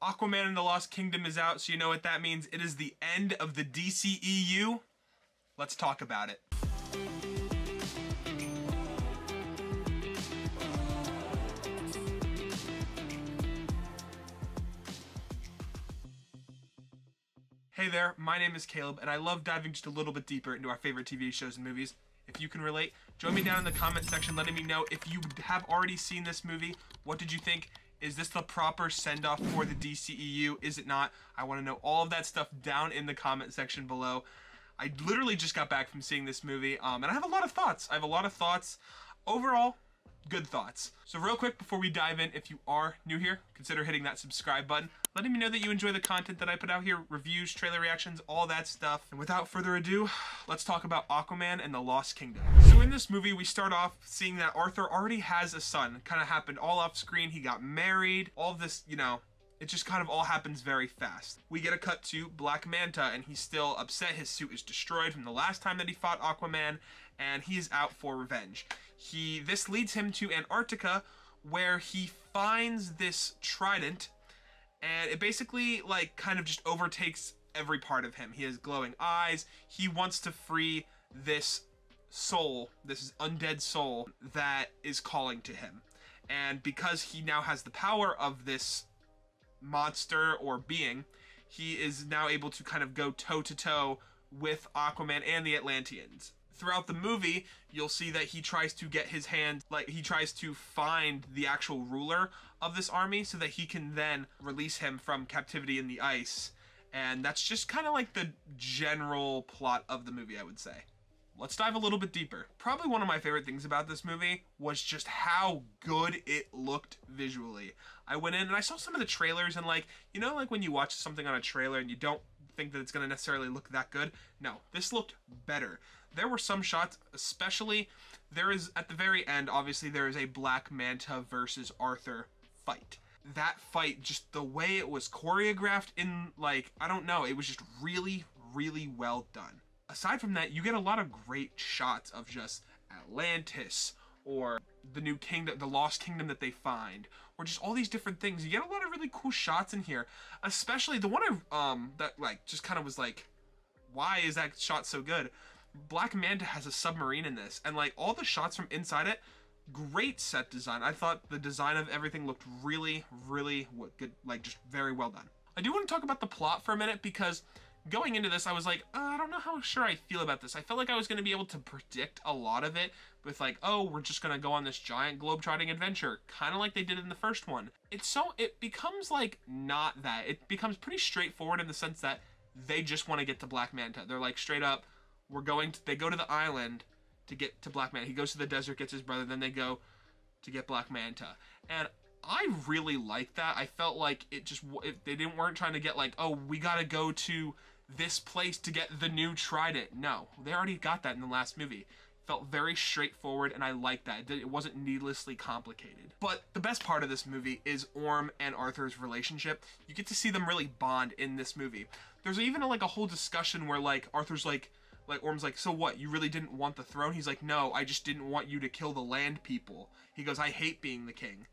Aquaman and the Lost Kingdom is out, so you know what that means. It is the end of the DCEU. Let's talk about it. Hey there, my name is Caleb, and I love diving just a little bit deeper into our favorite TV shows and movies. If you can relate, join me down in the comment section letting me know if you have already seen this movie. What did you think? Is this the proper send-off for the DCEU? Is it not? I want to know all of that stuff down in the comment section below. I literally just got back from seeing this movie, and I have a lot of thoughts. Overall, good thoughts. So real quick before we dive in, if you are new here, consider hitting that subscribe button, letting me know that you enjoy the content that I put out here, reviews, trailer reactions, all that stuff. And without further ado, let's talk about Aquaman and the Lost Kingdom. So in this movie, we start off seeing that Arthur already has a son. Kind of happened all off screen. He got married. All of this, you know, it just kind of all happens very fast. We get a cut to Black Manta, and he's still upset. His suit is destroyed from the last time that he fought Aquaman, and he's out for revenge. This leads him to Antarctica, where he finds this trident, and it basically, like, kind of just overtakes every part of him. He has glowing eyes. He wants to free this soul, this undead soul that is calling to him. And because he now has the power of this monster or being, he is now able to kind of go toe-to-toe with Aquaman and the Atlanteans. Throughout the movie, you'll see that he tries to get his hand, like, he tries to find the actual ruler of this army so that he can then release him from captivity in the ice. And that's just kind of like the general plot of the movie, I would say. Let's dive a little bit deeper. Probably one of my favorite things about this movie was just how good it looked visually. I went in and I saw some of the trailers, and, like, you know, like when you watch something on a trailer and you don't think that it's going to necessarily look that good? No, this looked better. There were some shots, especially, there is, at the very end, obviously, there is a Black Manta versus Arthur fight. That fight, just the way it was choreographed in, like, I don't know, it was just really, really well done. Aside from that, you get a lot of great shots of just Atlantis, or the new kingdom, the Lost Kingdom that they find, or just all these different things. You get a lot of really cool shots in here, especially the one that, like, just kind of was like, why is that shot so good? Black Manta has a submarine in this, and, like, all the shots from inside it, great set design. I thought the design of everything looked really, really good, like, just very well done. I do want to talk about the plot for a minute, because going into this, I was like, I don't know how sure I feel about this. I felt like I was going to be able to predict a lot of it with, like, oh, we're just going to go on this giant globe-trotting adventure, kind of like they did in the first one. It becomes, like, not that. It becomes pretty straightforward in the sense that they just want to get to Black Manta. They're like, straight up, they go to the island to get to Black Manta. He goes to the desert, gets his brother, then they go to get Black Manta. And I really liked that. I felt like they weren't trying to get, like, oh, we gotta go to this place to get the new trident. No, they already got that in the last movie. Felt very straightforward, and I liked that. It wasn't needlessly complicated. But the best part of this movie is Orm and Arthur's relationship. You get to see them really bond in this movie. There's even like a whole discussion where, like, Arthur's like Orm's like, so what, you really didn't want the throne? He's like, no, I just didn't want you to kill the land people. He goes, I hate being the king.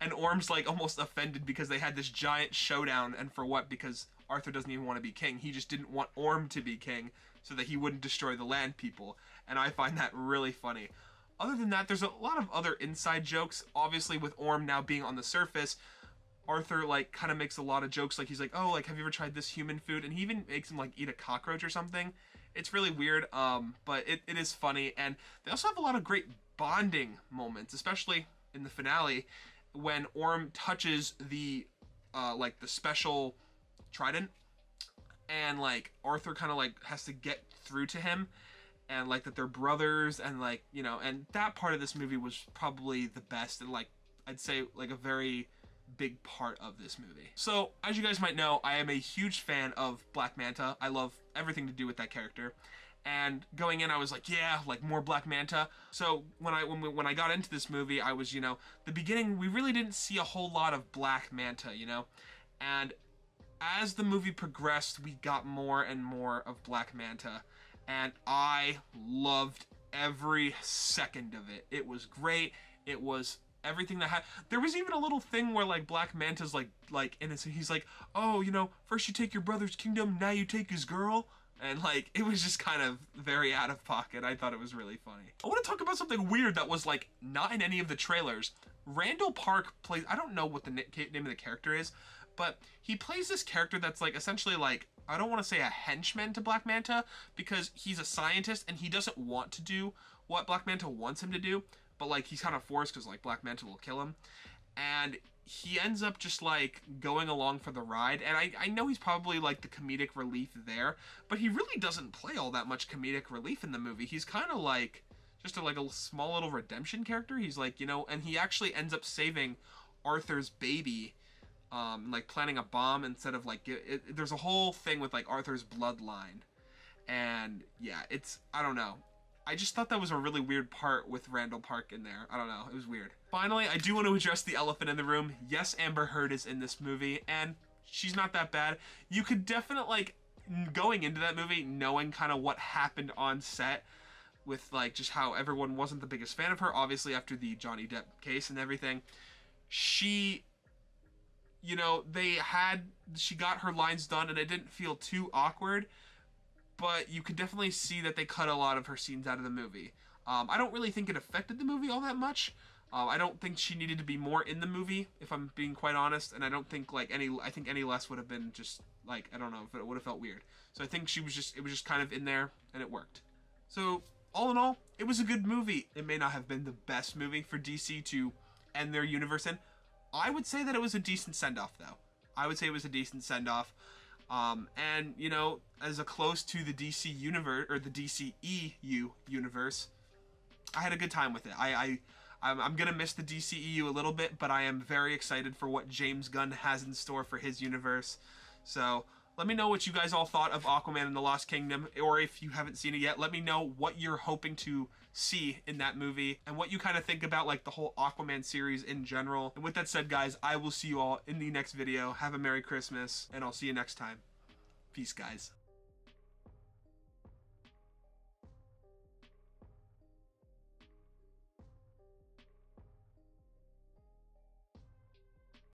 And Orm's, like, almost offended because they had this giant showdown, and for what? Because Arthur doesn't even want to be king. He just didn't want Orm to be king so that he wouldn't destroy the land people, and I find that really funny. Other than that, there's a lot of other inside jokes. Obviously, with Orm now being on the surface, Arthur, like, kind of makes a lot of jokes. Like, he's like, oh, like, have you ever tried this human food? And he even makes him, like, eat a cockroach or something. It's really weird, but it is funny. And they also have a lot of great bonding moments, especially in the finale when Orm touches the, like, the special trident. And, like, Arthur kind of, like, has to get through to him. And, like, that they're brothers. And, like, you know, and that part of this movie was probably the best. And, like, I'd say, like, a very big part of this movie. So, as you guys might know, I am a huge fan of Black Manta. I love everything to do with that character. And going in, I was like, yeah, like, more Black Manta. So when I got into this movie, I was, you know, the beginning, we really didn't see a whole lot of Black Manta, you know? And as the movie progressed, we got more and more of Black Manta. And I loved every second of it. It was great. It was everything that there was even a little thing where like Black Manta's like innocent. He's like, oh, you know, first you take your brother's kingdom, now you take his girl. And like, it was just kind of very out of pocket. I thought it was really funny. I want to talk about something weird that was like not in any of the trailers. Randall Park plays, I don't know what the name of the character is, but he plays this character that's like essentially like, I don't want to say a henchman to Black Manta, because he's a scientist and he doesn't want to do what Black Manta wants him to do, but like he's kind of forced because like Black Manta will kill him. And he ends up just like going along for the ride, and I know he's probably like the comedic relief there, but he really doesn't play all that much comedic relief in the movie. He's kind of like just like a small little redemption character. He's like, you know, and he actually ends up saving Arthur's baby, like planting a bomb instead of like there's a whole thing with like Arthur's bloodline, and yeah, it's, I don't know. I just thought that was a really weird part with Randall Park in there. I don't know, it was weird. Finally, I do want to address the elephant in the room. Yes, Amber Heard is in this movie, and she's not that bad. You could definitely, like, going into that movie, knowing kind of what happened on set, with, like, just how everyone wasn't the biggest fan of her, obviously after the Johnny Depp case and everything. She, you know, she got her lines done, and it didn't feel too awkward, but you could definitely see that they cut a lot of her scenes out of the movie. I don't really think it affected the movie all that much. I don't think she needed to be more in the movie, if I'm being quite honest, and I don't think like I think any less would have been just like, I don't know, if it would have felt weird. So I think it was just kind of in there, and it worked. So all in all, it was a good movie. It may not have been the best movie for DC to end their universe in. I would say that it was a decent send-off, though. I would say it was a decent send-off. And, you know, as a close to the DC universe, or the DCEU universe, I had a good time with it. I'm gonna miss the DCEU a little bit, but I am very excited for what James Gunn has in store for his universe. So let me know what you guys all thought of Aquaman and the Lost Kingdom, or if you haven't seen it yet, let me know what you're hoping to see in that movie, and what you kind of think about like the whole Aquaman series in general. And with that said, guys, I will see you all in the next video. Have a Merry Christmas, and I'll see you next time. Peace, guys.